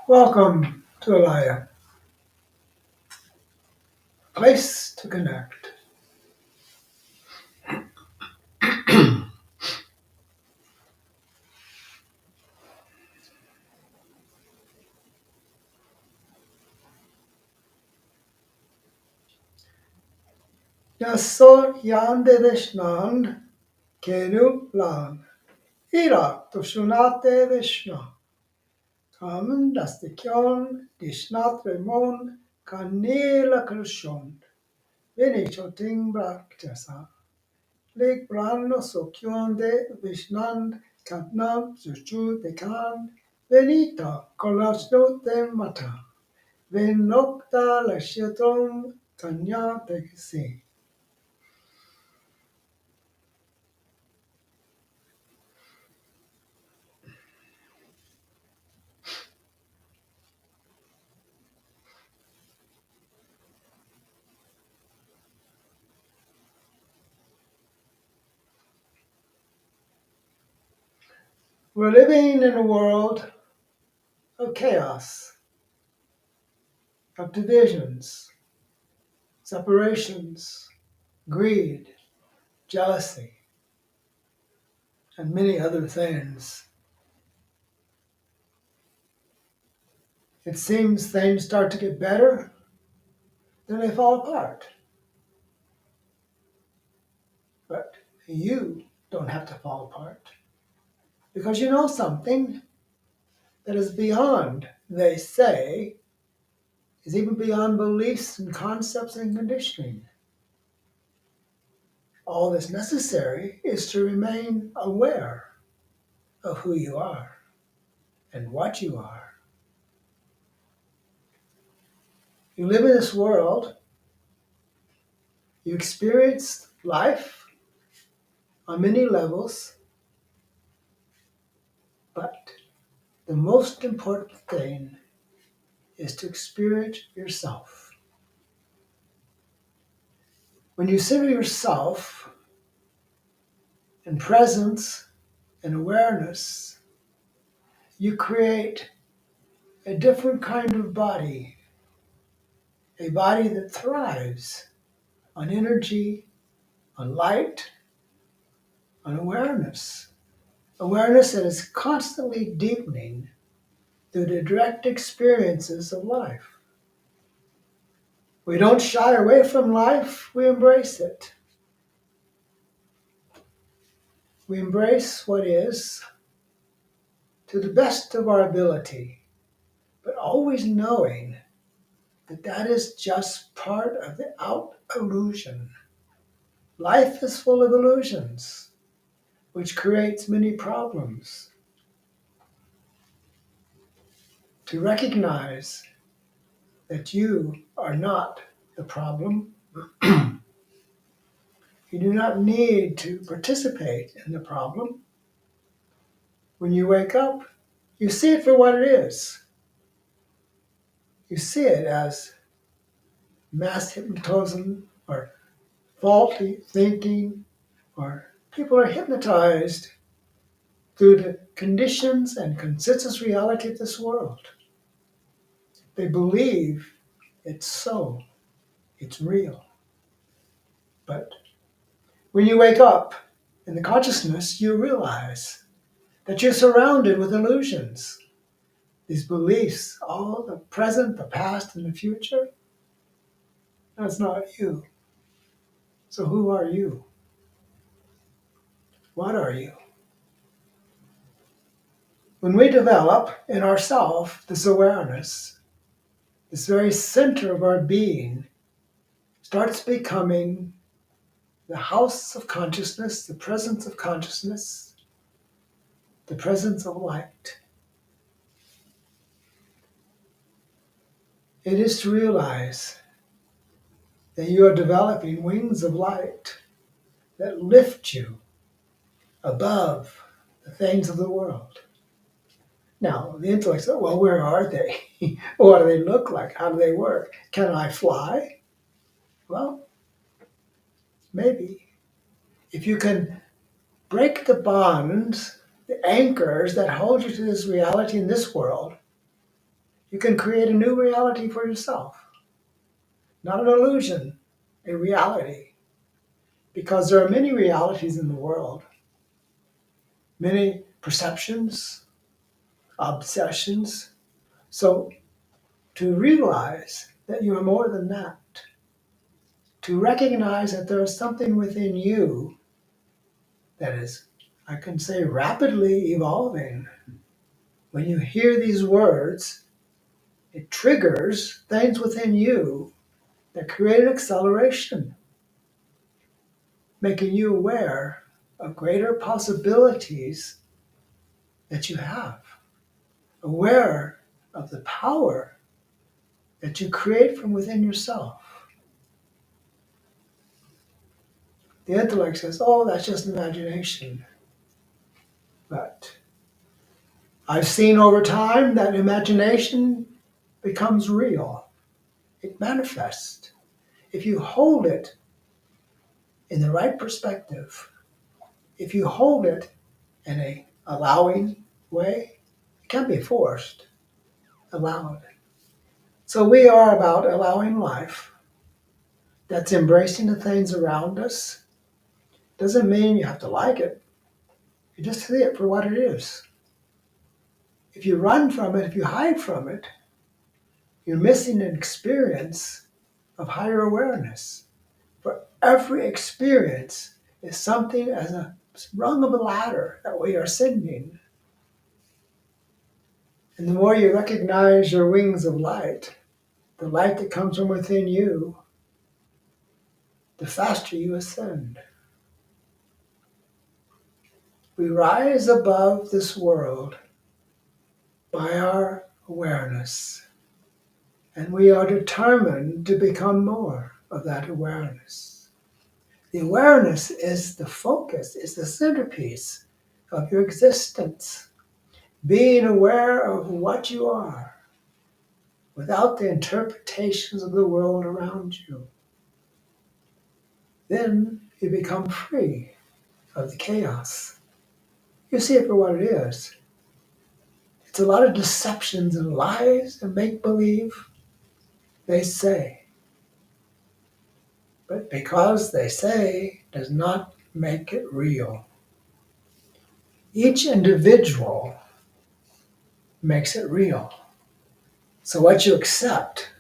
Welcome to Alaya, place to connect. Yasor yande Vishnand kenu lang. Irak to shunate Vishnu. Kamen das de kyon dishnat remon kanela krishon. Vini choting braktasa. Lik brano so kyon de Vishnand katnam suchu de kan. Venita kolasno te mata. Vinokta Lashyatram Kanya Pekasi. We're living in a world of chaos, of divisions, separations, greed, jealousy, and many other things. It seems things start to get better, then they fall apart. But you don't have to fall apart because you know something that is beyond, they say, is even beyond beliefs and concepts and conditioning. All that's necessary is to remain aware of who you are and what you are. You live in this world, you experience life on many levels, but the most important thing is to experience yourself. When you center yourself in presence and awareness, you create a different kind of body, a body that thrives on energy, on light, on awareness. Awareness that is constantly deepening through the direct experiences of life. We don't shy away from life, we embrace it. We embrace what is to the best of our ability, but always knowing that that is just part of the out illusion. Life is full of illusions, which creates many problems. To recognize that you are not the problem. You do not need to participate in the problem. When you wake up, you see it for what it is. You see it as mass hypnotism or faulty thinking, or people are hypnotized through the conditions and consistent reality of this world. They believe it's so, it's real. But when you wake up in the consciousness, you realize that you're surrounded with illusions. These beliefs, all the present, the past, and the future, that's not you. So who are you? What are you? When we develop in ourself this awareness, this very center of our being starts becoming the house of consciousness, the presence of consciousness, the presence of light. It is to realize that you are developing wings of light that lift you above the things of the world. Now, the intellect says, well, where are they? What do they look like? How do they work? Can I fly? Well, maybe. If you can break the bonds, the anchors that hold you to this reality in this world, You can create a new reality for yourself. Not an illusion, a reality. Because there are many realities in the world, many perceptions, obsessions. So to realize that you are more than that, to recognize that there is something within you that is, I can say, rapidly evolving. When you hear these words, it triggers things within you that create an acceleration, making you aware of greater possibilities that you have, aware of the power that you create from within yourself. The intellect says, oh, that's just imagination. But I've seen over time that imagination becomes real. It manifests. If you hold it in the right perspective, if you hold it in a allowing way, it can't be forced, allowed. So we are about allowing life that's embracing the things around us. Doesn't mean you have to like it. You just see it for what it is. If you run from it, if you hide from it, you're missing an experience of higher awareness. For every experience is something as a rung of a ladder that we are ascending. And the more you recognize your wings of light, the light that comes from within you, the faster you ascend. We rise above this world by our awareness, and we are determined to become more of that awareness. The awareness is the focus, is the centerpiece of your existence. Being aware of what you are without the interpretations of the world around you. Then you become free of the chaos. You see it for what it is. It's a lot of deceptions and lies and make-believe, they say. But because they say does not make it real. Each individual makes it real. So what you accept,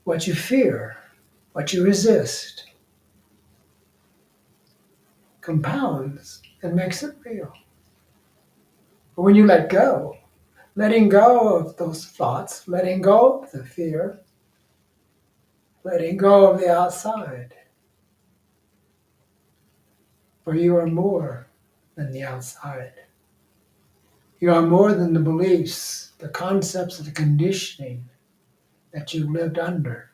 what you fear, what you resist, compounds and makes it real. But when you let go, letting go of those thoughts, letting go of the fear, letting go of the outside, for you are more than the outside. You are more than the beliefs, the concepts, the conditioning that you lived under.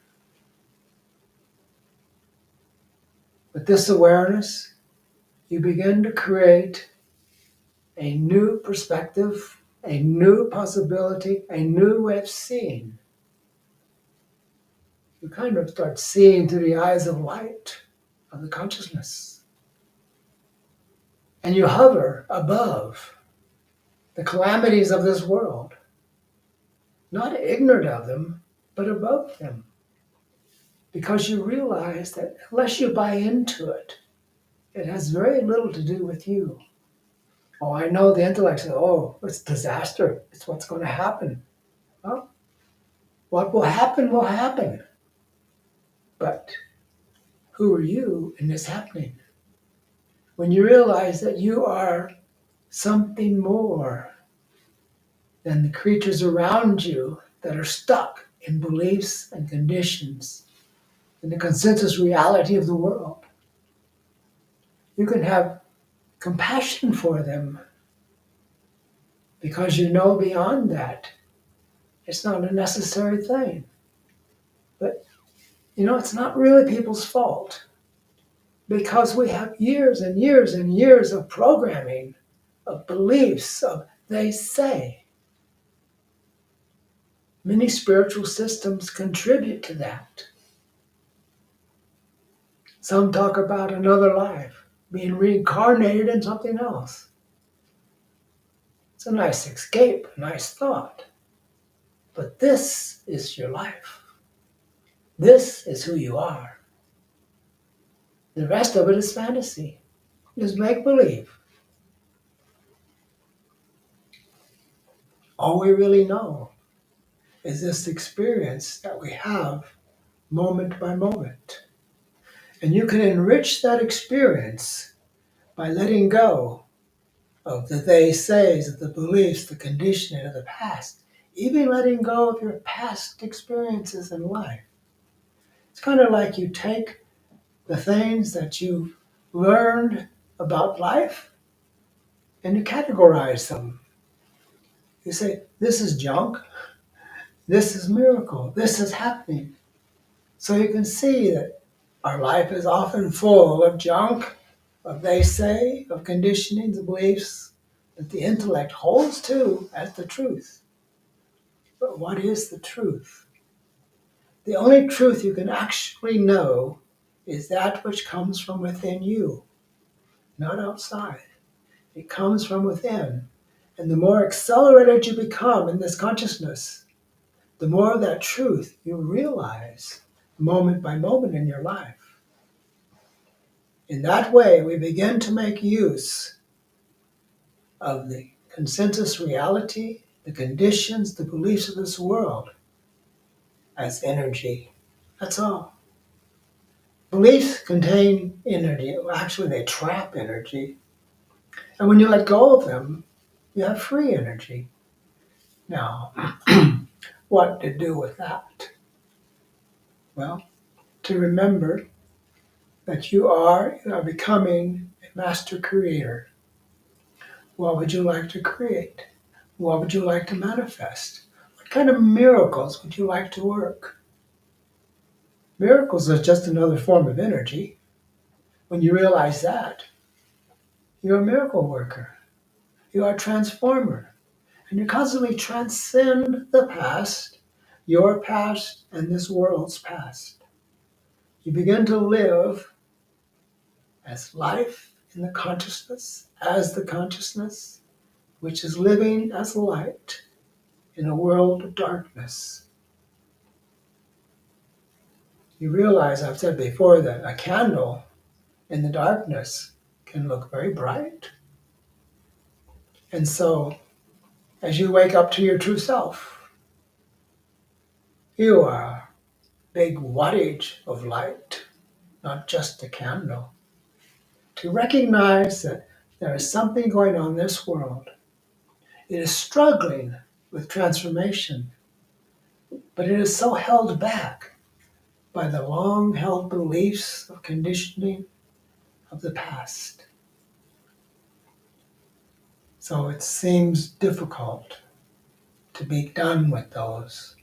With this awareness, you begin to create a new perspective, a new possibility, a new way of seeing. You kind of start seeing through the eyes of light, of the consciousness. And you hover above the calamities of this world, not ignorant of them, but above them. Because you realize that unless you buy into it, it has very little to do with you. Oh, I know the intellect says, oh, it's disaster. It's what's going to happen. Well, what will happen will happen. But who are you in this happening? When you realize that you are something more than the creatures around you that are stuck in beliefs and conditions in the consensus reality of the world, you can have compassion for them because you know beyond that it's not a necessary thing. But it's not really people's fault because we have years and years and years of programming, of beliefs, of they say. Many spiritual systems contribute to that. Some talk about another life, being reincarnated in something else. It's a nice escape, a nice thought. But this is your life. This is who you are. The rest of it is fantasy. It's make-believe. All we really know is this experience that we have moment by moment. And you can enrich that experience by letting go of the they says, of the beliefs, the conditioning of the past, even letting go of your past experiences in life. It's kind of like you take the things that you've learned about life and you categorize them. You say, this is junk, this is miracle, this is happening. So you can see that our life is often full of junk, of they say, of conditionings, of beliefs that the intellect holds to as the truth. But what is the truth? The only truth you can actually know is that which comes from within you, not outside. It comes from within. And the more accelerated you become in this consciousness, the more of that truth you realize moment by moment in your life. In that way, we begin to make use of the consensus reality, the conditions, the beliefs of this world as energy. That's all. Beliefs contain energy. Actually, they trap energy. And when you let go of them, you have free energy. Now, what to do with that? Well, to remember that you are becoming a master creator. What would you like to create? What would you like to manifest? What kind of miracles would you like to work? Miracles is just another form of energy. When you realize that, you're a miracle worker. You are a transformer. And you constantly transcend the past, your past, and this world's past. You begin to live as life in the consciousness, as the consciousness, which is living as light in a world of darkness. You realize, I've said before, that a candle in the darkness can look very bright. And so, as you wake up to your true self, you are a big wattage of light, not just a candle. To recognize that there is something going on in this world. It is struggling with transformation, but it is so held back by the long-held beliefs of conditioning of the past. So it seems difficult to be done with those.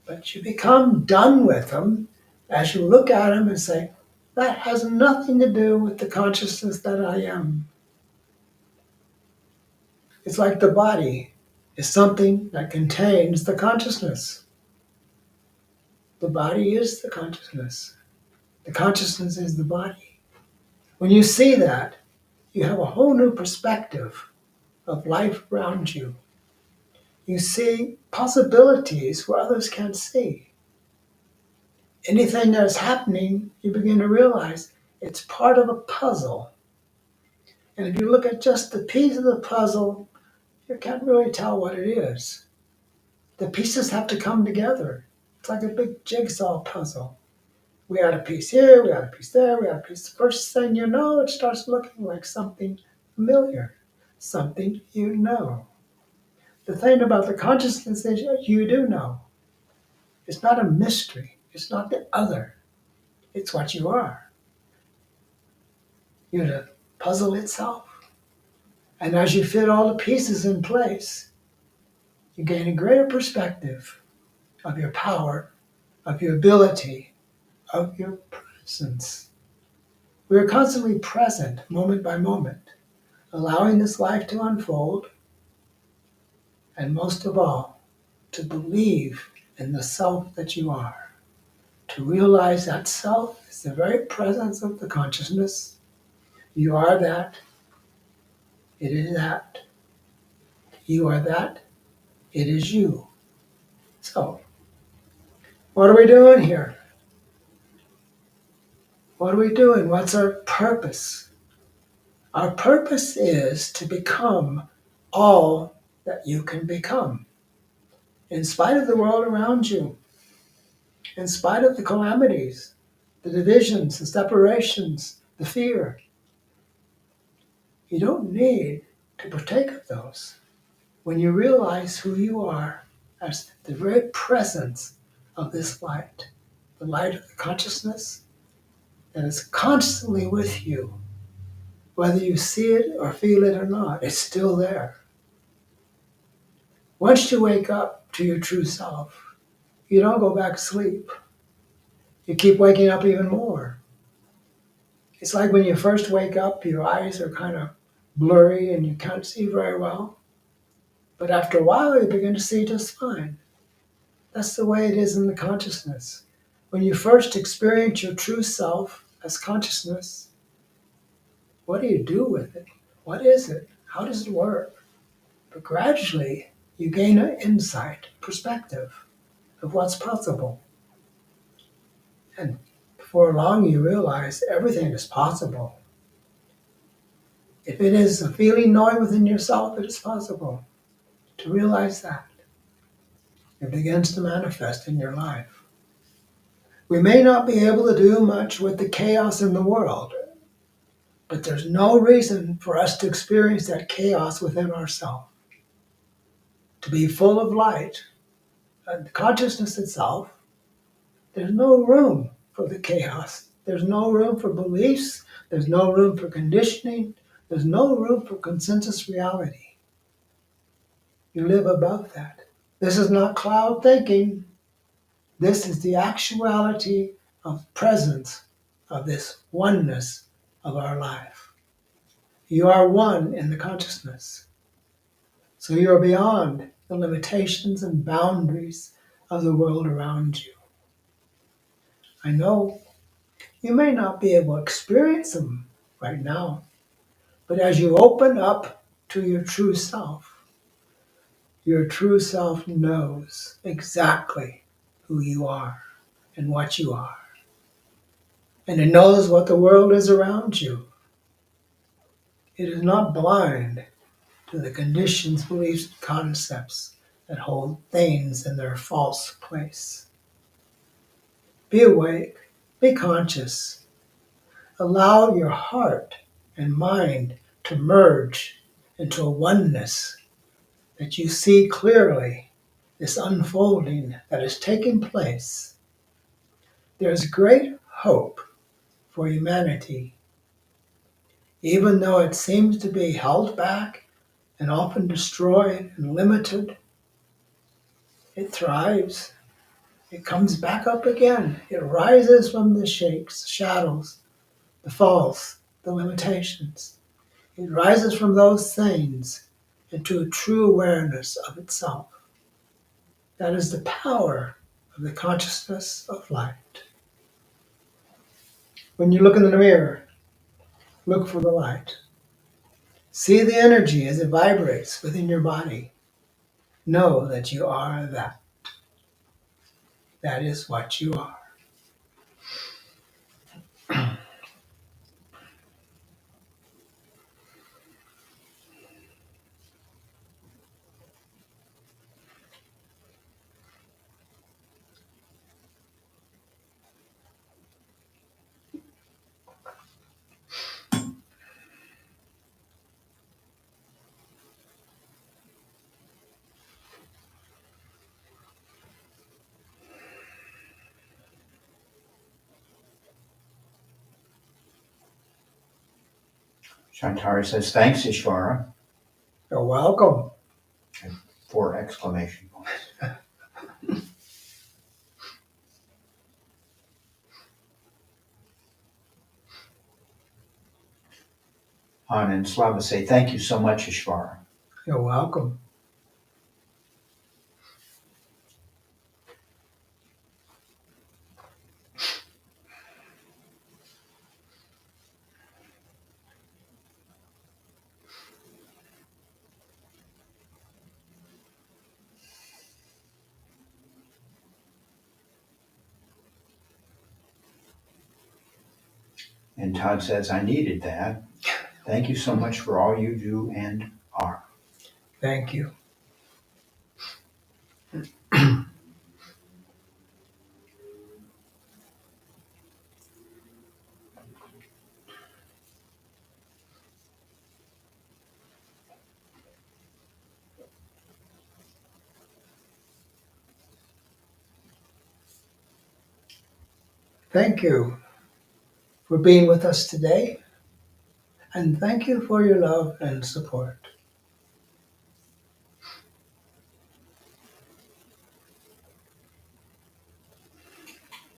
But you become done with them as you look at them and say, that has nothing to do with the consciousness that I am. It's like the body is something that contains the consciousness. The body is the consciousness. The consciousness is the body. When you see that, you have a whole new perspective of life around you. You see possibilities where others can't see. Anything that is happening, you begin to realize it's part of a puzzle. And if you look at just the piece of the puzzle, you can't really tell what it is. The pieces have to come together. It's like a big jigsaw puzzle. We add a piece here, we add a piece there, we add a piece. The first thing you know, it starts looking like something familiar, something you know. The thing about the consciousness is you do know. It's not a mystery. It's not the other. It's what you are. You're the puzzle itself. And as you fit all the pieces in place, you gain a greater perspective of your power, of your ability, of your presence. We are constantly present, moment by moment, allowing this life to unfold, and most of all, to believe in the self that you are. To realize that self is the very presence of the consciousness. You are that. It is that. You are that. It is you. So, what are we doing here? What are we doing? What's our purpose? Our purpose is to become all that you can become, in spite of the world around you, in spite of the calamities, the divisions, the separations, the fear. You don't need to partake of those. When you realize who you are as the very presence of this light, the light of the consciousness that is constantly with you, whether you see it or feel it or not, it's still there. Once you wake up to your true self, you don't go back to sleep. You keep waking up even more. It's like when you first wake up, your eyes are kind of blurry and you can't see very well. But after a while, you begin to see just fine. That's the way it is in the consciousness. When you first experience your true self as consciousness, what do you do with it? What is it? How does it work? But gradually, you gain an insight, perspective of what's possible. And before long, you realize everything is possible. If it is a feeling knowing within yourself, it is possible to realize that. It begins to manifest in your life. We may not be able to do much with the chaos in the world, but there's no reason for us to experience that chaos within ourselves. To be full of light and consciousness itself, there's no room for the chaos. There's no room for beliefs. There's no room for conditioning. There's no room for consensus reality. You live above that. This is not cloud thinking. This is the actuality of presence of this oneness of our life. You are one in the consciousness. So you are beyond the limitations and boundaries of the world around you. I know you may not be able to experience them right now, but as you open up to your true self knows exactly who you are and what you are. And it knows what the world is around you. It is not blind to the conditions, beliefs, and concepts that hold things in their false place. Be awake, be conscious. Allow your heart and mind to merge into a oneness that you see clearly this unfolding that is taking place. There is great hope for humanity, even though it seems to be held back and often destroyed and limited. It thrives. It comes back up again. It rises from the shakes, shadows, the falls, the limitations. It rises from those things into a true awareness of itself. That is the power of the consciousness of light. When you look in the mirror, look for the light. See the energy as it vibrates within your body. Know that you are that. That is what you are. Shantari says, thanks, Ishvara. You're welcome. And 4 exclamation points. Han and Slava say, thank you so much, Ishvara. You're welcome. And Todd says, I needed that. Thank you so much for all you do and are. Thank you. Thank you for being with us today, and thank you for your love and support.